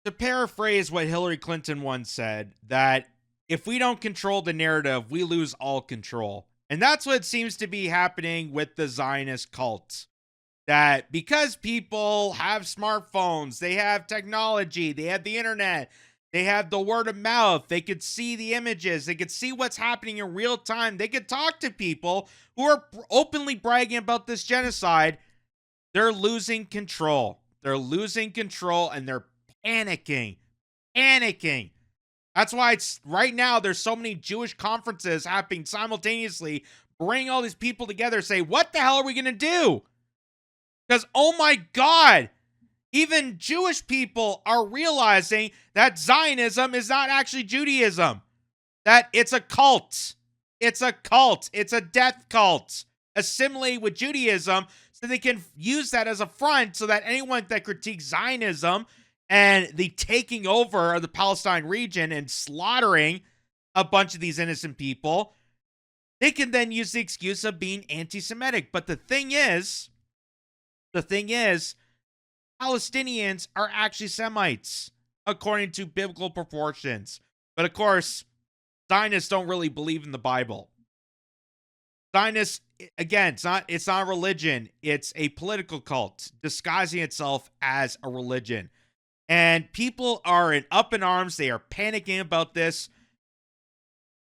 To paraphrase what Hillary Clinton once said, that if we don't control the narrative, we lose all control. And that's what seems to be happening with the Zionist cult. That because people have smartphones, they have technology, they have the internet, they have the word of mouth, they could see the images, they could see what's happening in real time, they could talk to people who are openly bragging about this genocide. They're losing control. They're losing control and they're panicking. Panicking. That's why it's right now there's so many Jewish conferences happening simultaneously, bring all these people together, say, what the hell are we going to do? Because, oh my God, even Jewish people are realizing that Zionism is not actually Judaism, that it's a cult. It's a cult. It's a death cult. Assimilate with Judaism so they can use that as a front so that anyone that critiques Zionism and the taking over of the Palestine region and slaughtering a bunch of these innocent people, they can then use the excuse of being anti-Semitic. But the thing is, Palestinians are actually Semites, according to biblical proportions. But of course, Zionists don't really believe in the Bible. Zionists, again, it's not a religion. It's a political cult disguising itself as a religion. And people are up in arms. They are panicking about this,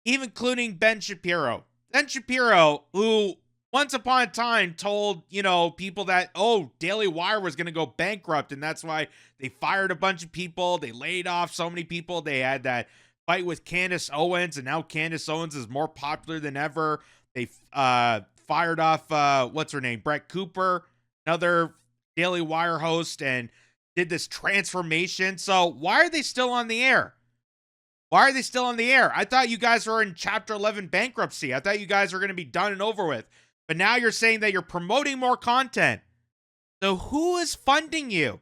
even including Ben Shapiro. Ben Shapiro, who once upon a time told, people that, Daily Wire was going to go bankrupt, and that's why they fired a bunch of people. They laid off so many people. They had that fight with Candace Owens, and now Candace Owens is more popular than ever. They fired off, what's her name? Brett Cooper, another Daily Wire host, and did this transformation. So why are they still on the air? Why are they still on the air? I thought you guys were in Chapter 11 bankruptcy. I thought you guys were going to be done and over with. But now you're saying that you're promoting more content. So who is funding you?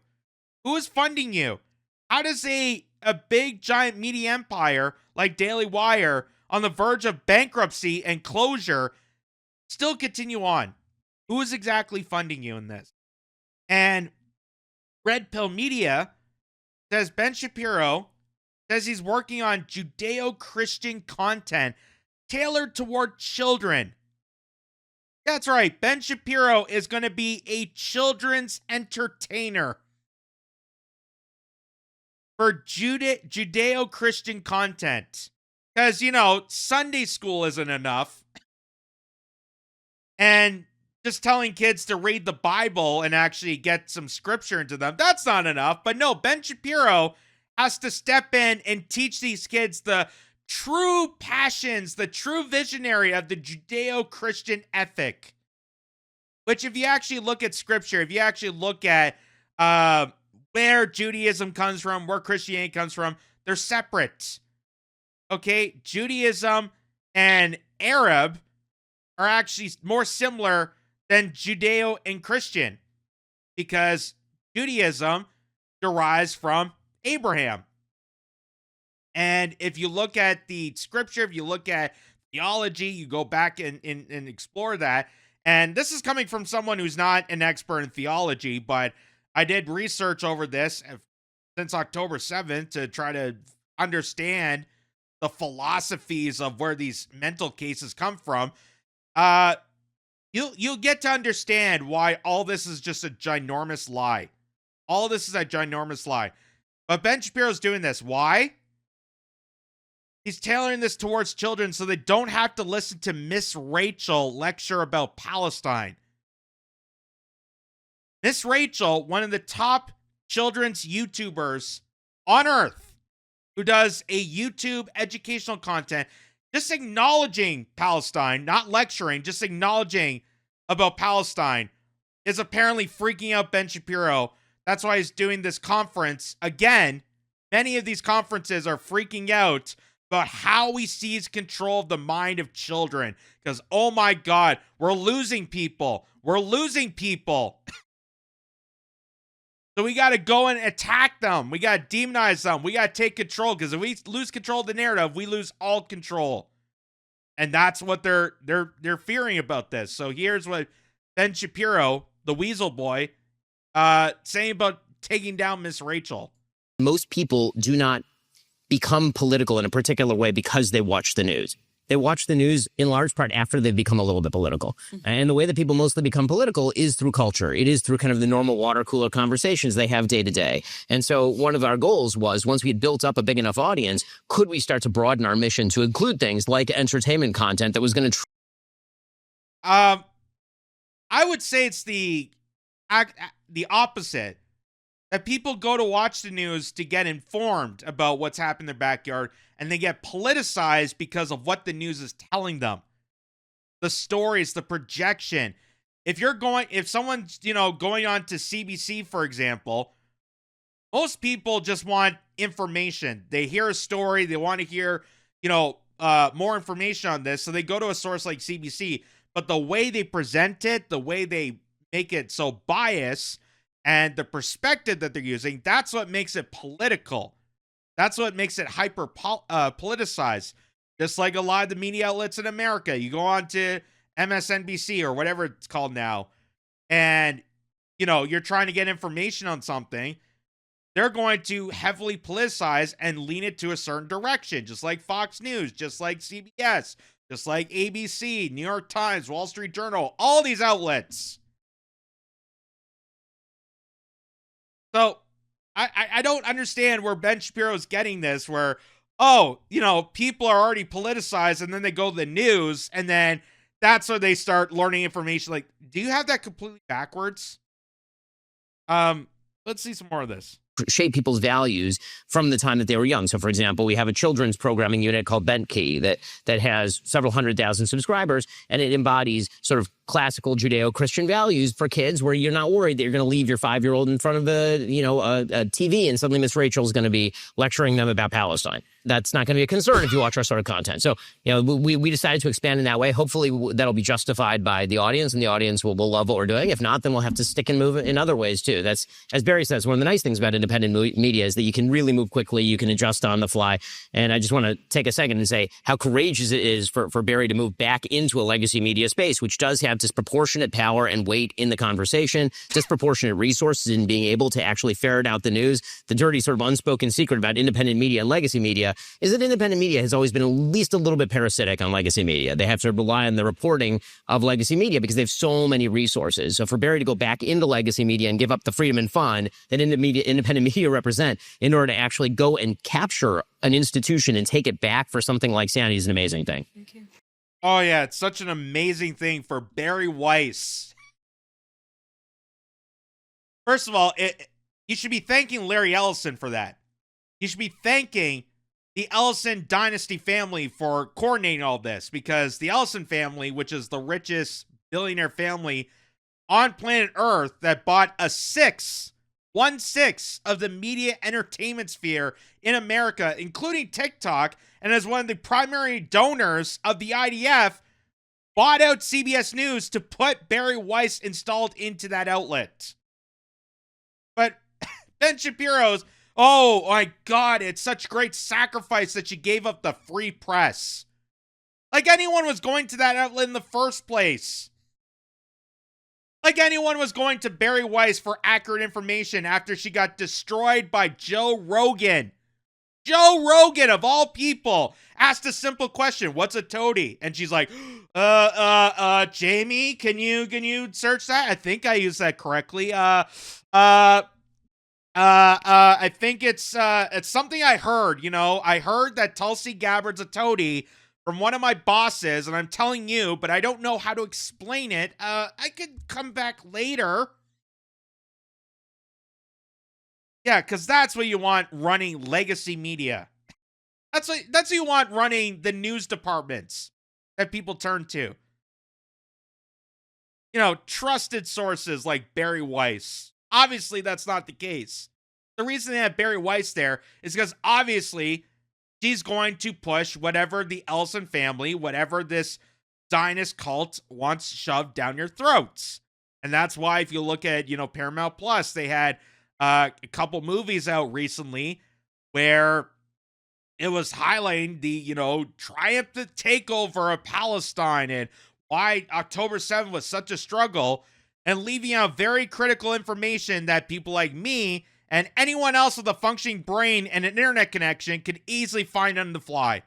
Who is funding you? How does a big, giant media empire like Daily Wire on the verge of bankruptcy and closure still continue on? Who is exactly funding you in this? And Red Pill Media says Ben Shapiro says he's working on Judeo-Christian content tailored toward children. That's right. Ben Shapiro is going to be a children's entertainer for Judeo-Christian content. Because, Sunday school isn't enough. And just telling kids to read the Bible and actually get some scripture into them, that's not enough. But no, Ben Shapiro has to step in and teach these kids the true passions, the true visionary of the Judeo-Christian ethic. Which, if you actually look at scripture, if you actually look at where Judaism comes from, where Christianity comes from, they're separate. Okay, Judaism and Arab are actually more similar than Judeo and Christian, because Judaism derives from Abraham. And if you look at the scripture, if you look at theology, you go back and explore that. And this is coming from someone who's not an expert in theology, but I did research over this since October 7th to try to understand the philosophies of where these mental cases come from. You'll get to understand why all this is just a ginormous lie. All this is a ginormous lie. But Ben Shapiro's doing this. Why? He's tailoring this towards children so they don't have to listen to Miss Rachel lecture about Palestine. Miss Rachel, one of the top children's YouTubers on earth, who does a YouTube educational content, just acknowledging Palestine, not lecturing, just acknowledging about Palestine, is apparently freaking out Ben Shapiro. That's why he's doing this conference. Again, many of these conferences are freaking out about how he sees control of the mind of children. Because, oh my God, we're losing people. We're losing people. So we got to go and attack them. We got to demonize them. We got to take control, because if we lose control of the narrative, we lose all control. And that's what they're fearing about this. So here's what Ben Shapiro, the Weasel Boy, saying about taking down Miss Rachel. Most people do not become political in a particular way because they watch the news. They watch the news in large part after they've become a little bit political. And the way that people mostly become political is through culture. It is through kind of the normal water cooler conversations they have day to day. And so one of our goals was, once we had built up a big enough audience, could we start to broaden our mission to include things like entertainment content that was going to... I would say it's the opposite. That people go to watch the news to get informed about what's happening in their backyard, and they get politicized because of what the news is telling them. The stories, the projection. If someone's, going on to CBC, for example, most people just want information. They hear a story, they want to hear, more information on this, so they go to a source like CBC. But the way they present it, the way they make it so biased, and the perspective that they're using, that's what makes it political. That's what makes it hyper politicized. Just like a lot of the media outlets in America. You go on to MSNBC or whatever it's called now, and, you're trying to get information on something. They're going to heavily politicize and lean it to a certain direction, just like Fox News, just like CBS, just like ABC, New York Times, Wall Street Journal, all these outlets. So I don't understand where Ben Shapiro's getting this, where, people are already politicized, and then they go to the news, and then that's where they start learning information. Like, do you have that completely backwards? Let's see some more of this. Shape people's values from the time that they were young. So, for example, we have a children's programming unit called Bent Key that has several 100,000 subscribers, and it embodies sort of classical Judeo-Christian values for kids, where you're not worried that you're going to leave your 5-year-old in front of a TV and suddenly Miss Rachel is going to be lecturing them about Palestine. That's not going to be a concern if you watch our sort of content. So, we decided to expand in that way. Hopefully that'll be justified by the audience, and the audience will love what we're doing. If not, then we'll have to stick and move in other ways too. That's, as Barry says, one of the nice things about independent media is that you can really move quickly. You can adjust on the fly. And I just want to take a second and say how courageous it is for Barry to move back into a legacy media space, which does have disproportionate power and weight in the conversation, disproportionate resources in being able to actually ferret out the news. The dirty sort of unspoken secret about independent media and legacy media is that independent media has always been at least a little bit parasitic on legacy media. They have to rely on the reporting of legacy media because they have so many resources. So for Barry to go back into legacy media and give up the freedom and fun that independent media represent in order to actually go and capture an institution and take it back for something like sanity is an amazing thing. Thank you. Oh, yeah, it's such an amazing thing for Barry Weiss. First of all, you should be thanking Larry Ellison for that. You should be thanking the Ellison dynasty family for coordinating all this, because the Ellison family, which is the richest billionaire family on planet Earth that bought 1/6 of the media entertainment sphere in America, including TikTok, and as one of the primary donors of the IDF, bought out CBS News to put Barry Weiss installed into that outlet. But Ben Shapiro's, oh my God, it's such great sacrifice that she gave up the free press. Like anyone was going to that outlet in the first place. Like anyone was going to Barry Weiss for accurate information after she got destroyed by Joe Rogan. Joe Rogan, of all people, asked a simple question: "What's a toady?" And she's like, Jamie, can you search that? I think I used that correctly. I think it's something I heard. I heard that Tulsi Gabbard's a toady from one of my bosses, and I'm telling you, but I don't know how to explain it. I could come back later. Yeah, because that's what you want running legacy media. That's what you want running the news departments that people turn to. Trusted sources like Barry Weiss. Obviously, that's not the case. The reason they have Barry Weiss there is because obviously she's going to push whatever the Ellison family, whatever this Zionist cult wants shoved down your throats. And that's why if you look at, Paramount Plus, they had a couple movies out recently where it was highlighting the, triumphant takeover of Palestine and why October 7th was such a struggle, and leaving out very critical information that people like me and anyone else with a functioning brain and an internet connection can easily find it on the fly.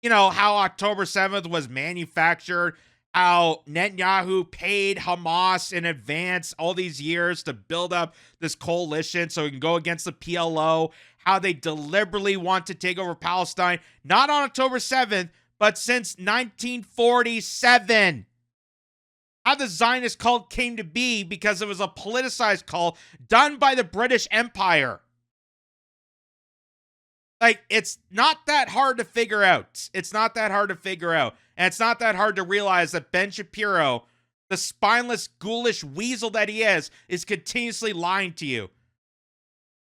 You know, how October 7th was manufactured, how Netanyahu paid Hamas in advance all these years to build up this coalition so it can go against the PLO, how they deliberately want to take over Palestine, not on October 7th, but since 1947. How the Zionist cult came to be because it was a politicized cult done by the British Empire. Like, it's not that hard to figure out. It's not that hard to figure out. And it's not that hard to realize that Ben Shapiro, the spineless, ghoulish weasel that he is continuously lying to you.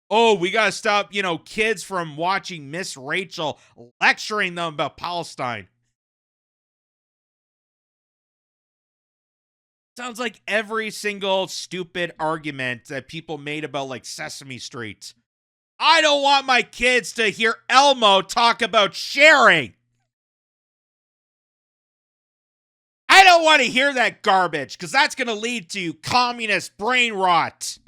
Oh, we got to stop, kids from watching Miss Rachel lecturing them about Palestine. Sounds like every single stupid argument that people made about, like, Sesame Street. I don't want my kids to hear Elmo talk about sharing. I don't want to hear that garbage because that's going to lead to communist brain rot.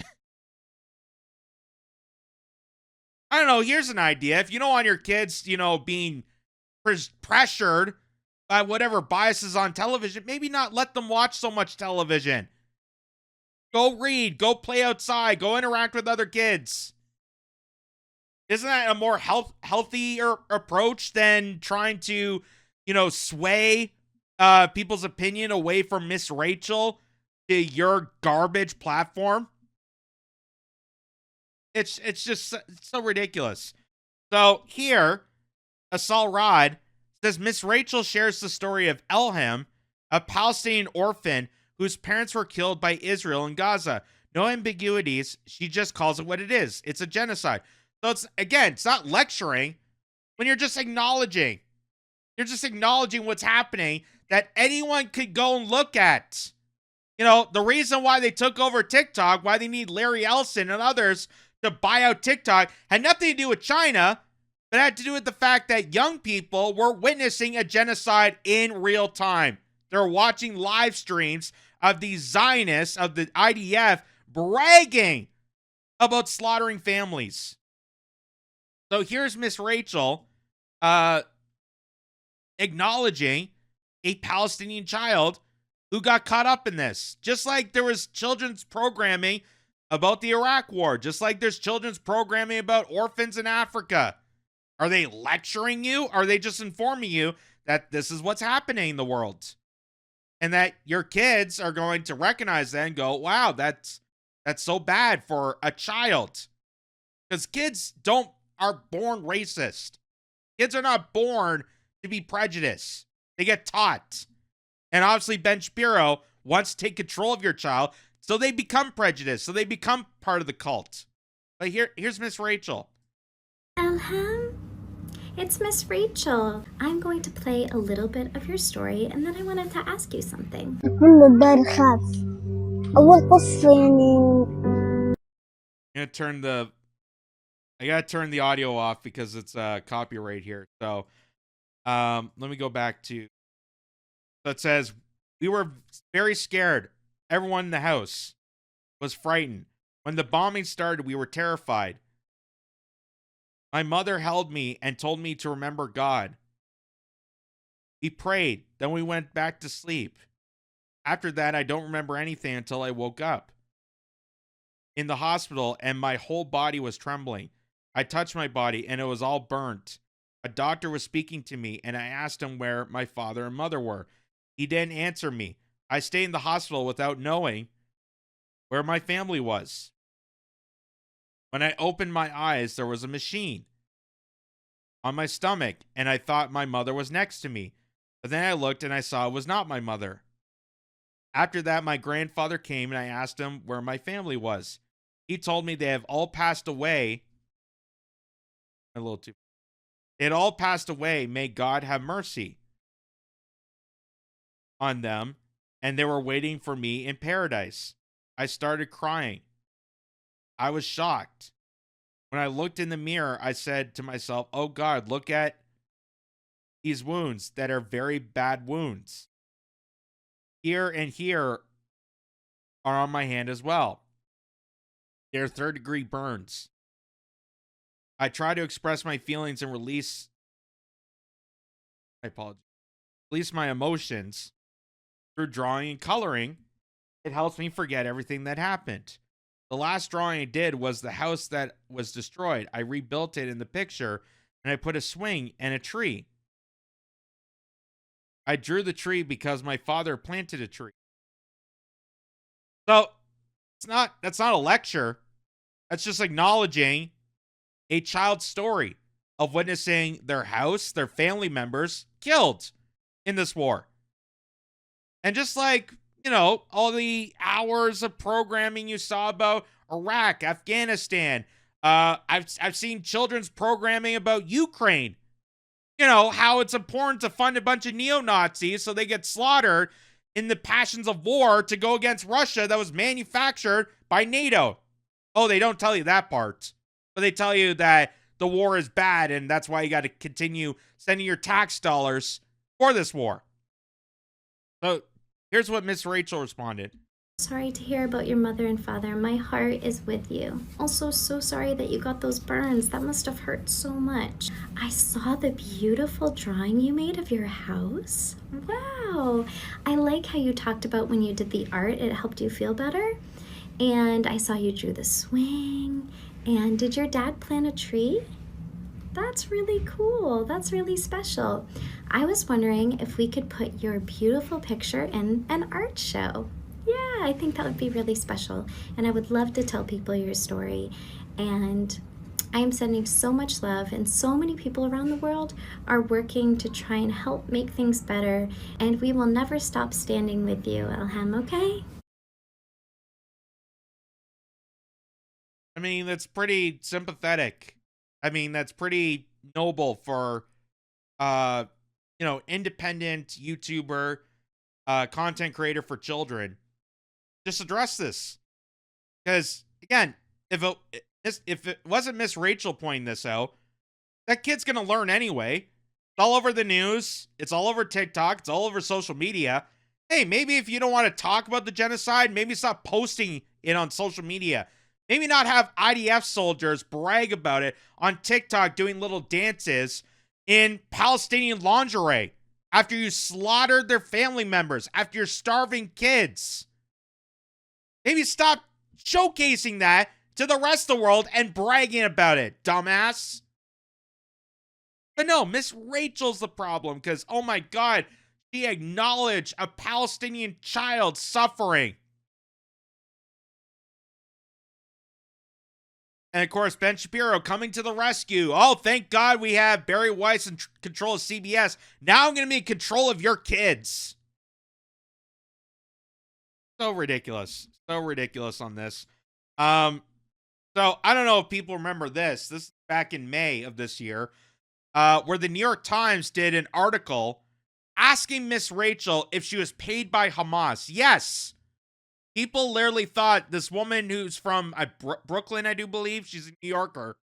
I don't know. Here's an idea. If you don't want your kids, being pressured by whatever biases on television, maybe not let them watch so much television. Go read, go play outside, go interact with other kids. Isn't that a more healthier approach than trying to, sway people's opinion away from Miss Rachel to your garbage platform? It's just so ridiculous. So here, Asal Rod says Miss Rachel shares the story of Elham, a Palestinian orphan whose parents were killed by Israel in Gaza. No ambiguities. She just calls it what it is. It's a genocide. So it's not lecturing when you're just acknowledging. You're just acknowledging what's happening that anyone could go and look at. The reason why they took over TikTok, why they need Larry Ellison and others to buy out TikTok, had nothing to do with China, but had to do with the fact that young people were witnessing a genocide in real time. They're watching live streams of the Zionists, of the IDF, bragging about slaughtering families. So here's Miss Rachel acknowledging a Palestinian child who got caught up in this. Just like there was children's programming about the Iraq War. Just like there's children's programming about orphans in Africa. Are they lecturing you? Are they just informing you that this is what's happening in the world? And that your kids are going to recognize that and go, wow, that's so bad for a child. Because kids are born racist. Kids are not born to be prejudiced. They get taught. And obviously Ben Shapiro wants to take control of your child, so they become prejudiced, so they become part of the cult. But here's Miss Rachel. Elham, it's Miss Rachel. I'm going to play a little bit of your story, and then I wanted to ask you something. I gotta turn the audio off because it's copyright here. So let me go back to. So it says we were very scared. Everyone in the house was frightened. When the bombing started, we were terrified. My mother held me and told me to remember God. We prayed, then we went back to sleep. After that, I don't remember anything until I woke up in the hospital and my whole body was trembling. I touched my body and it was all burnt. A doctor was speaking to me and I asked him where my father and mother were. He didn't answer me. I stayed in the hospital without knowing where my family was. When I opened my eyes, there was a machine on my stomach and I thought my mother was next to me. But then I looked and I saw it was not my mother. After that, my grandfather came and I asked him where my family was. He told me they have all passed away. They had all passed away. May God have mercy on them. And they were waiting for me in paradise. I started crying. I was shocked. When I looked in the mirror, I said to myself, oh God, look at these wounds that are very bad wounds. Here and here are on my hand as well. They're third-degree burns. I try to express my feelings and release my emotions through drawing and coloring. It helps me forget everything that happened. The last drawing I did was the house that was destroyed. I rebuilt it in the picture, and I put a swing and a tree. I drew the tree because my father planted a tree. So, that's not a lecture. That's just acknowledging a child's story of witnessing their house, their family members killed in this war. And just like, all the hours of programming you saw about Iraq, Afghanistan, I've seen children's programming about Ukraine. How it's important to fund a bunch of neo-Nazis so they get slaughtered in the passions of war to go against Russia that was manufactured by NATO. Oh, they don't tell you that part. But they tell you that the war is bad and that's why you got to continue sending your tax dollars for this war. So here's what Miss Rachel responded. Sorry to hear about your mother and father. My heart is with you. Also, so sorry that you got those burns. That must have hurt so much. I saw the beautiful drawing you made of your house. Wow. I like how you talked about when you did the art, it helped you feel better. And I saw you drew the swing. And did your dad plant a tree? That's really cool. That's really special. I was wondering if we could put your beautiful picture in an art show. Yeah, I think that would be really special. And I would love to tell people your story. And I am sending so much love, and so many people around the world are working to try and help make things better. And we will never stop standing with you, Elham, okay? I mean, that's pretty sympathetic. I mean, that's pretty noble for, independent YouTuber, content creator for children. Just address this. Because, again, if it wasn't Miss Rachel pointing this out, that kid's going to learn anyway. It's all over the news. It's all over TikTok. It's all over social media. Hey, maybe if you don't want to talk about the genocide, maybe stop posting it on social media. Maybe not have IDF soldiers brag about it on TikTok doing little dances in Palestinian lingerie after you slaughtered their family members, after you're starving kids. Maybe stop showcasing that to the rest of the world and bragging about it, dumbass. But no, Miss Rachel's the problem because, oh my God, she acknowledged a Palestinian child suffering. And of course, Ben Shapiro coming to the rescue. Oh, thank God we have Barry Weiss in control of CBS. Now I'm going to be in control of your kids. So ridiculous. So ridiculous on this. So I don't know if people remember this. This is back in May of this year, where the New York Times did an article asking Miss Rachel if she was paid by Hamas. Yes. People literally thought this woman who's from Brooklyn, I do believe, she's a New Yorker.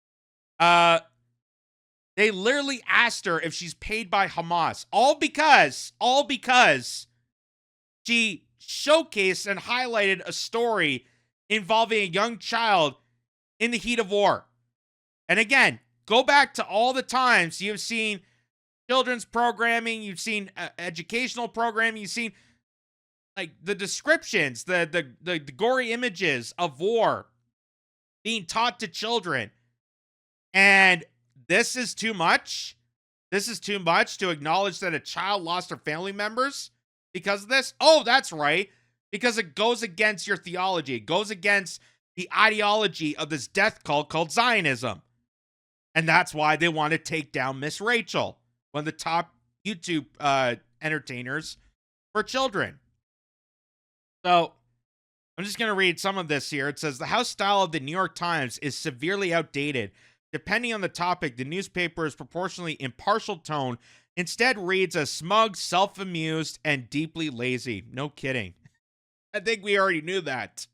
They literally asked her if she's paid by Hamas. All because she showcased and highlighted a story involving a young child in the heat of war. And again, go back to all the times you've seen children's programming, you've seen educational programming, you've seen like the descriptions, the gory images of war being taught to children. And this is too much. This is too much to acknowledge that a child lost their family members because of this. Oh, that's right. Because it goes against your theology. It goes against the ideology of this death cult called Zionism. And that's why they want to take down Miss Rachel, one of the top YouTube entertainers for children. So I'm just going to read some of this here. It says, the house style of the New York Times is severely outdated. Depending on the topic, the newspaper's proportionally impartial tone instead reads as smug, self-amused, and deeply lazy. No kidding. I think we already knew that.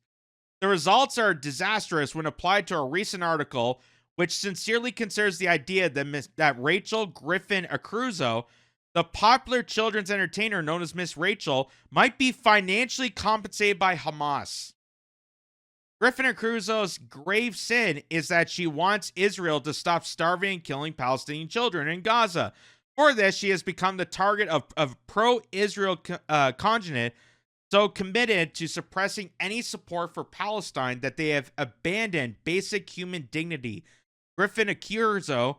The results are disastrous when applied to a recent article, which sincerely considers the idea that Rachel Griffin Acruzo, the popular children's entertainer known as Miss Rachel, might be financially compensated by Hamas. Griffin Crusoe's grave sin is that she wants Israel to stop starving and killing Palestinian children in Gaza. For this, she has become the target of pro-Israel contingent, so committed to suppressing any support for Palestine that they have abandoned basic human dignity. Griffin Crusoe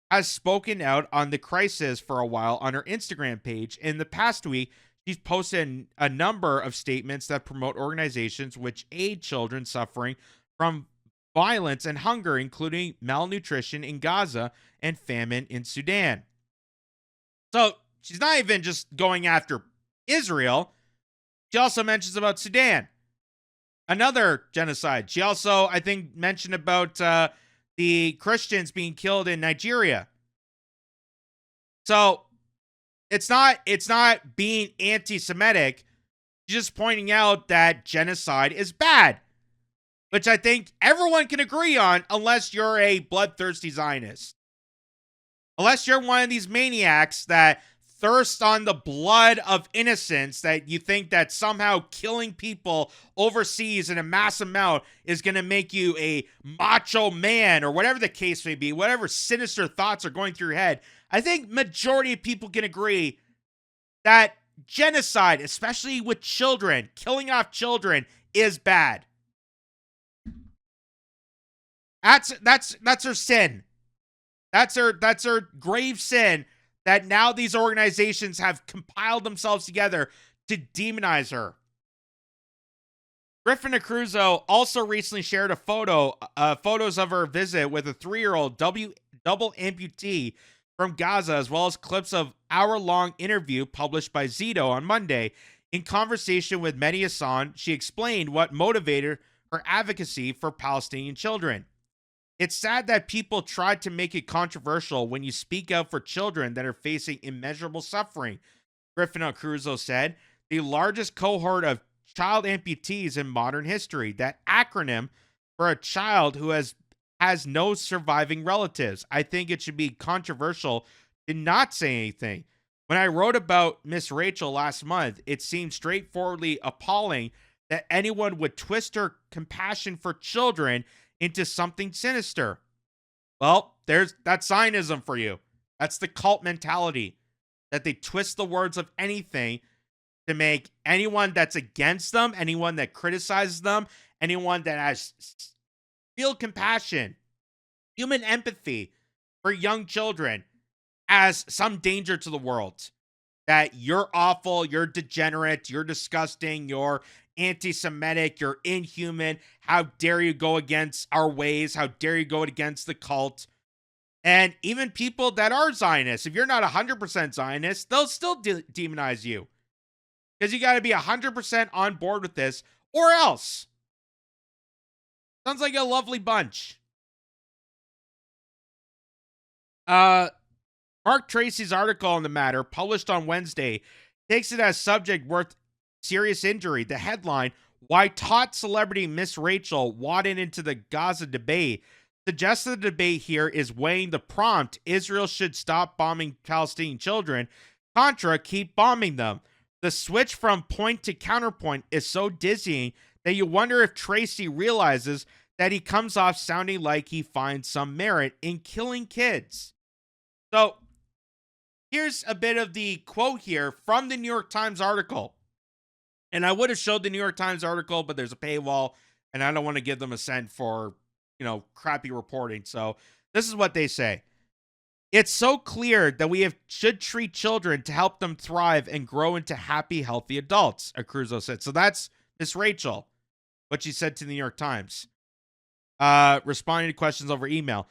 has spoken out on the crisis for a while on her Instagram page. In the past week, she's posted a number of statements that promote organizations which aid children suffering from violence and hunger, including malnutrition in Gaza and famine in Sudan. So she's not even just going after Israel. She also mentions about Sudan, another genocide. She also, I think, mentioned about the Christians being killed in Nigeria. So it's not being anti-Semitic. She's just pointing out that genocide is bad, which I think everyone can agree on, unless you're a bloodthirsty Zionist. Unless you're one of these maniacs that thirst on the blood of innocents, that you think that somehow killing people overseas in a mass amount is going to make you a macho man, or whatever the case may be, whatever sinister thoughts are going through your head. I think majority of people can agree that genocide, especially with children, killing off children, is bad. That's her sin. That's her grave sin, that now these organizations have compiled themselves together to demonize her. Griffin Crusoe also recently shared photos of her visit with a 3-year-old double amputee from Gaza, as well as clips of hour-long interview published by Zito on Monday. In conversation with Mehdi Hassan, she explained what motivated her advocacy for Palestinian children. It's sad that people try to make it controversial when you speak out for children that are facing immeasurable suffering, Griffin Crusoe said. The largest cohort of child amputees in modern history, that acronym for a child who has no surviving relatives. I think it should be controversial to not say anything. When I wrote about Miss Rachel last month, it seemed straightforwardly appalling that anyone would twist her compassion for children into something sinister. Well, that's Zionism for you. That's the cult mentality, that they twist the words of anything to make anyone that's against them, anyone that criticizes them, anyone that has real compassion, human empathy for young children, as some danger to the world. That you're awful, you're degenerate, you're disgusting, you're anti-Semitic, you're inhuman. How dare you go against our ways? How dare you go against the cult? And even people that are Zionists, if you're not 100% Zionist, they'll still demonize you. Because you got to be 100% on board with this, or else. Sounds like a lovely bunch. Mark Tracy's article on the matter, published on Wednesday, takes it as subject worth serious injury. The headline, "Why Taught Celebrity Miss Rachel Wadded into the Gaza Debate," suggests the debate here is weighing the prompt, Israel should stop bombing Palestinian children, contra keep bombing them. The switch from point to counterpoint is so dizzying that you wonder if Tracy realizes that he comes off sounding like he finds some merit in killing kids. So, here's a bit of the quote here from the New York Times article. And I would have showed the New York Times article, but there's a paywall, and I don't want to give them a cent for, crappy reporting. So this is what they say. "It's so clear that we should treat children to help them thrive and grow into happy, healthy adults," Crusoe said. So that's Miss Rachel, what she said to the New York Times. Responding to questions over email.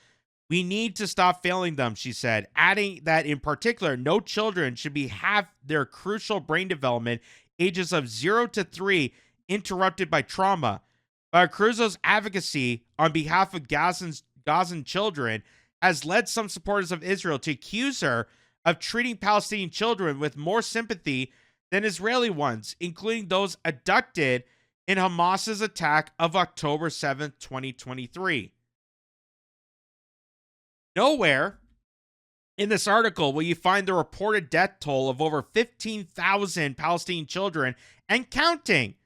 "We need to stop failing them," she said, adding that in particular, no children should have their crucial brain development, ages of 0 to 3, interrupted by trauma. Crusoe's advocacy on behalf of Gazan children has led some supporters of Israel to accuse her of treating Palestinian children with more sympathy than Israeli ones, including those abducted in Hamas's attack of October 7th, 2023. Nowhere in this article will you find the reported death toll of over 15,000 Palestinian children and counting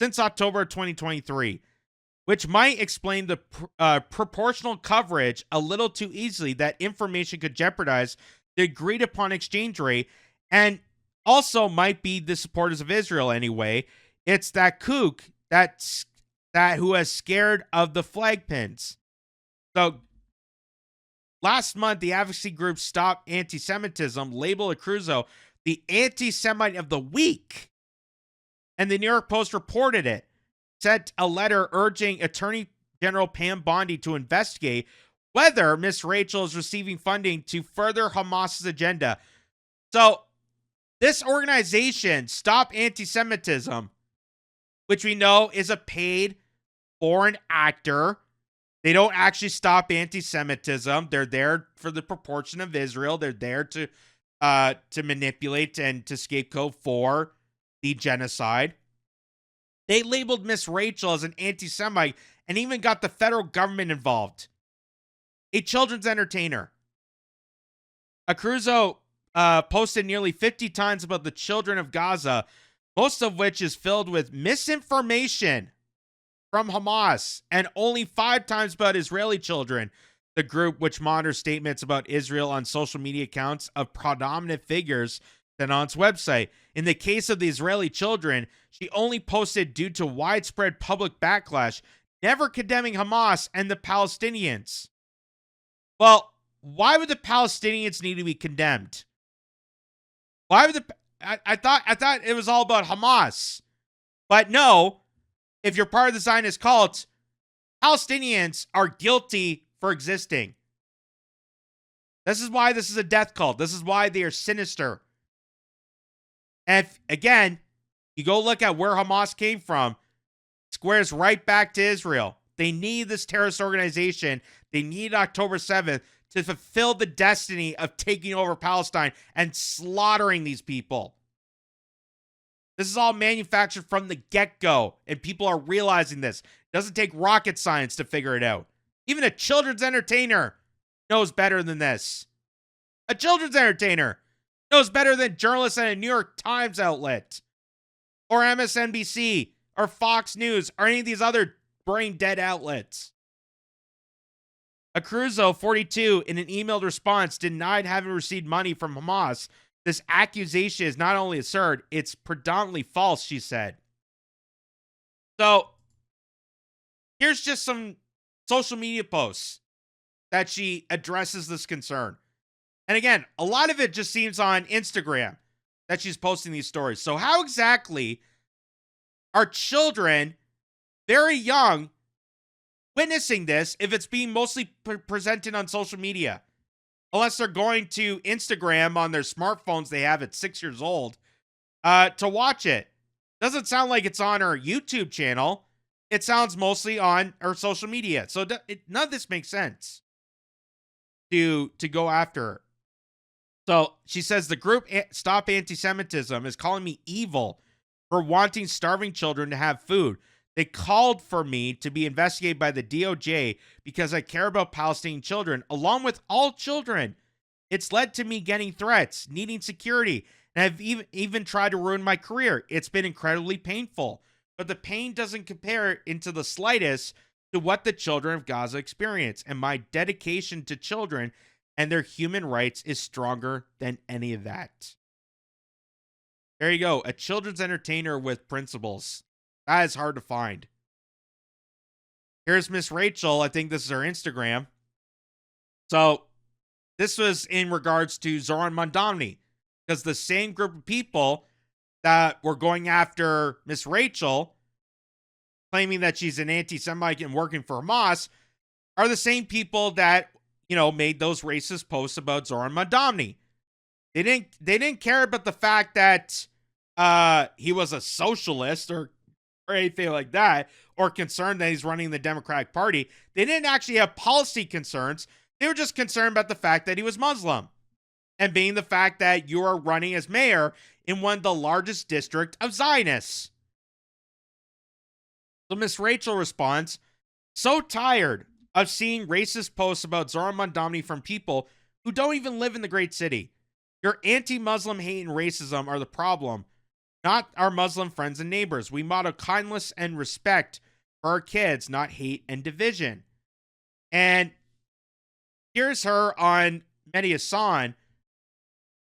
since October 2023. which might explain the proportional coverage a little too easily that information could jeopardize the agreed upon exchange rate, and also might be the supporters of Israel anyway. It's that kook that who has scared of the flag pins. So last month, the advocacy group Stop Anti-Semitism labeled Akruzzo the anti-Semite of the week. And the New York Post reported it, sent a letter urging Attorney General Pam Bondi to investigate whether Miss Rachel is receiving funding to further Hamas's agenda. So this organization, Stop Anti-Semitism, which we know is a paid foreign actor, they don't actually stop anti-Semitism. They're there for the proportion of Israel. They're there to manipulate and to scapegoat for the genocide. They labeled Miss Rachel as an anti-Semite and even got the federal government involved. A children's entertainer. Akruzzo posted nearly 50 times about the children of Gaza, most of which is filled with misinformation from Hamas, and only 5 times about Israeli children. The group, which monitors statements about Israel on social media accounts of prominent figures, than on its website. In the case of the Israeli children, she only posted due to widespread public backlash, never condemning Hamas and the Palestinians. Well, why would the Palestinians need to be condemned? Why would I thought it was all about Hamas. But no, if you're part of the Zionist cult, Palestinians are guilty for existing. This is why this is a death cult. This is why they are sinister. And if, again, you go look at where Hamas came from, squares right back to Israel. They need this terrorist organization. They need October 7th to fulfill the destiny of taking over Palestine and slaughtering these people. This is all manufactured from the get-go, and people are realizing this. It doesn't take rocket science to figure it out. Even a children's entertainer knows better than this. A children's entertainer knows better than journalists at a New York Times outlet, or MSNBC, or Fox News, or any of these other brain-dead outlets. Akruzzo, 42, in an emailed response, denied having received money from Hamas. This accusation is not only absurd, it's predominantly false, she said. So, here's just some social media posts that she addresses this concern. And again, a lot of it just seems on Instagram that she's posting these stories. So how exactly are children very young witnessing this if it's being mostly presented on social media? Unless they're going to Instagram on their smartphones they have at 6 years old to watch it. Doesn't sound like it's on her YouTube channel. It sounds mostly on her social media. So none of this makes sense to go after her. So she says the group Stop Anti-Semitism is calling me evil for wanting starving children to have food. They called for me to be investigated by the DOJ because I care about Palestinian children, along with all children. It's led to me getting threats, needing security, and I've even tried to ruin my career. It's been incredibly painful, but the pain doesn't compare into the slightest to what the children of Gaza experience, and my dedication to children and their human rights is stronger than any of that. There you go. A children's entertainer with principles. That is hard to find. Here's Miss Rachel. I think this is her Instagram. So this was in regards to Zoran Mondani, because the same group of people that were going after Miss Rachel, claiming that she's an anti-Semite and working for Hamas, are the same people that, you know, made those racist posts about Zoran Mondani. They didn't care about the fact that he was a socialist or anything like that, or concerned that he's running the Democratic Party. They didn't actually have policy concerns. They were just concerned about the fact that he was Muslim, and being the fact that you are running as mayor in one of the largest districts of Zionists. So Miss Rachel responds, so tired of seeing racist posts about Zoran Mondani from people who don't even live in the great city. Your anti-Muslim hate and racism are the problem, not our Muslim friends and neighbors. We model kindness and respect for our kids, not hate and division. And here's her on Mehdi Hassan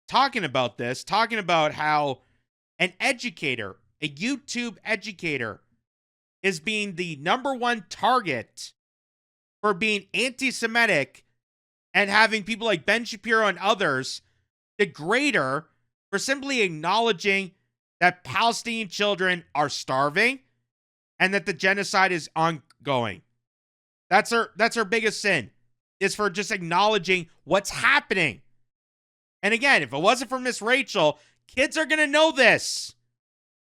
talking about this, talking about how an educator, a YouTube educator, is being the #1 target for being anti-Semitic and having people like Ben Shapiro and others degrade her for simply acknowledging that Palestinian children are starving and that the genocide is ongoing. That's her biggest sin, is for just acknowledging what's happening. And again, if it wasn't for Miss Rachel, kids are going to know this.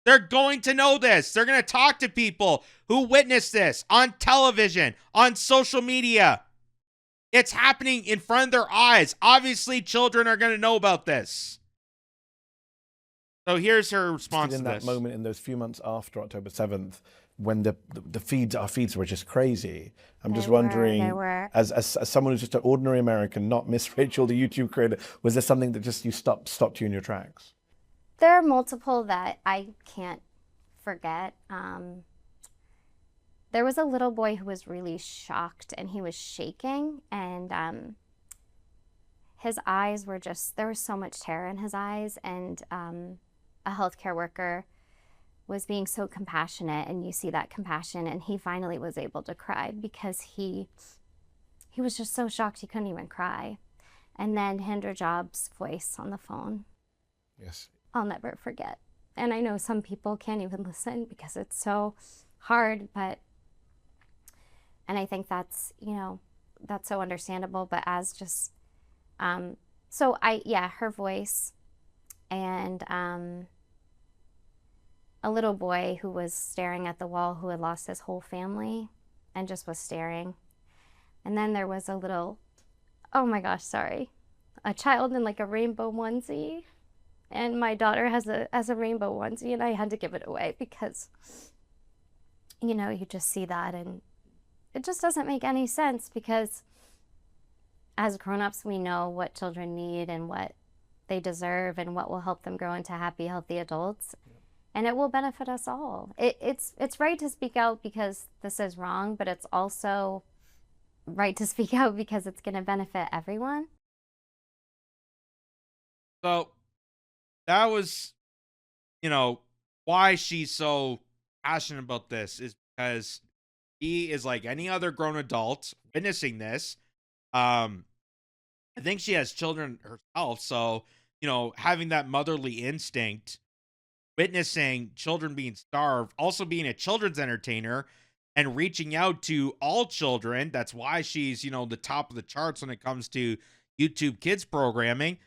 They're going to know this. They're going to talk to people who witnessed this on television, on social media. It's happening in front of their eyes. Obviously, children are going to know about this. So here's her response to in this. that moment, in those few months after October 7th, when our feeds were just crazy. I'm just wondering, as someone who's just an ordinary American, not Miss Rachel, the YouTube creator, was there something that just stopped you in your tracks? There are multiple that I can't forget. There was a little boy who was really shocked and he was shaking, and his eyes were just, there was so much terror in his eyes, and a healthcare worker was being so compassionate, and you see that compassion, and he finally was able to cry because he was just so shocked he couldn't even cry. And then Hindra Job's voice on the phone. Yes. I'll never forget. And I know some people can't even listen because it's so hard, and I think that's, that's so understandable, but as just, her voice, and a little boy who was staring at the wall, who had lost his whole family and just was staring. And then there was a little, oh my gosh, sorry, a child in like a rainbow onesie. And my daughter has a rainbow onesie, and I had to give it away because, you just see that and it just doesn't make any sense, because as grown-ups, we know what children need and what they deserve and what will help them grow into happy, healthy adults. And it will benefit us all. It's right to speak out because this is wrong, but it's also right to speak out because it's going to benefit everyone. So that was, why she's so passionate about this, is because she is like any other grown adult witnessing this. I think she has children herself. So, having that motherly instinct, witnessing children being starved, also being a children's entertainer and reaching out to all children. That's why she's, the top of the charts when it comes to YouTube Kids programming.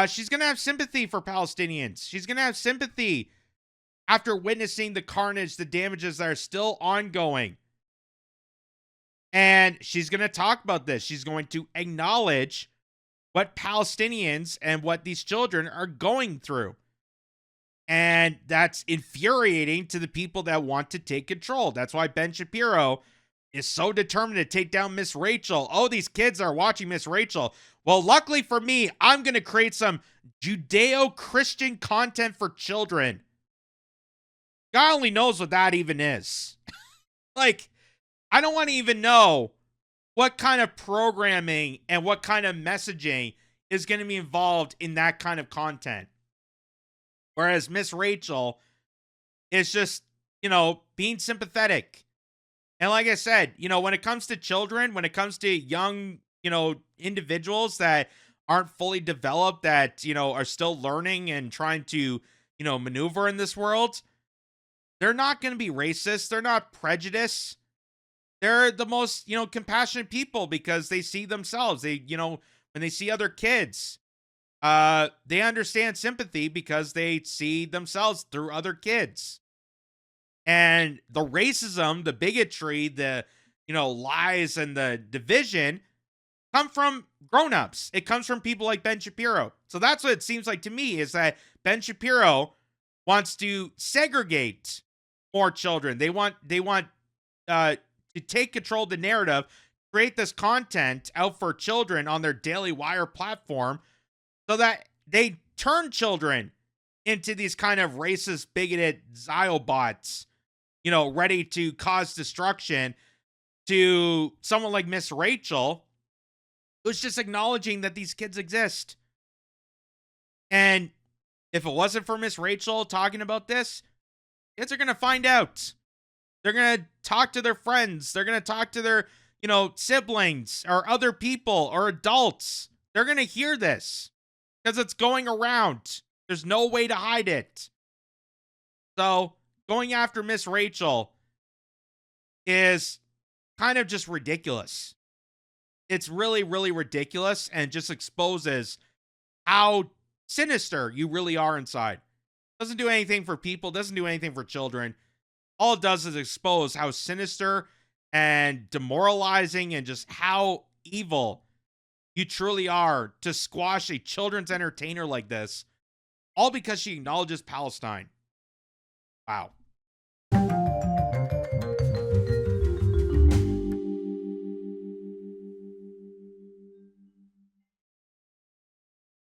She's going to have sympathy for Palestinians. She's going to have sympathy after witnessing the carnage, the damages that are still ongoing. And she's going to talk about this. She's going to acknowledge what Palestinians and what these children are going through. And that's infuriating to the people that want to take control. That's why Ben Shapiro is so determined to take down Miss Rachel. Oh, these kids are watching Miss Rachel. Well, luckily for me, I'm going to create some Judeo-Christian content for children. God only knows what that even is. Like, I don't want to even know what kind of programming and what kind of messaging is going to be involved in that kind of content. Whereas Miss Rachel is just, being sympathetic. And like I said, when it comes to children, when it comes to young, individuals that aren't fully developed, that, are still learning and trying to, maneuver in this world, they're not going to be racist. They're not prejudiced. They're the most, compassionate people because they see themselves. They, when they see other kids, they understand sympathy because they see themselves through other kids. And the racism, the bigotry, the, lies and the division come from grown-ups. It comes from people like Ben Shapiro. So that's what it seems like to me, is that Ben Shapiro wants to segregate more children. They want to take control of the narrative, create this content out for children on their Daily Wire platform, so that they turn children into these kind of racist, bigoted Ziobots ready to cause destruction, to someone like Miss Rachel, who's just acknowledging that these kids exist. And if it wasn't for Miss Rachel talking about this, kids are going to find out. They're going to talk to their friends. They're going to talk to their, siblings or other people or adults. They're going to hear this because it's going around. There's no way to hide it. So going after Miss Rachel is kind of just ridiculous. It's really, really ridiculous and just exposes how sinister you really are inside. Doesn't do anything for people, doesn't do anything for children. All it does is expose how sinister and demoralizing and just how evil you truly are to squash a children's entertainer like this, all because she acknowledges Palestine. Wow.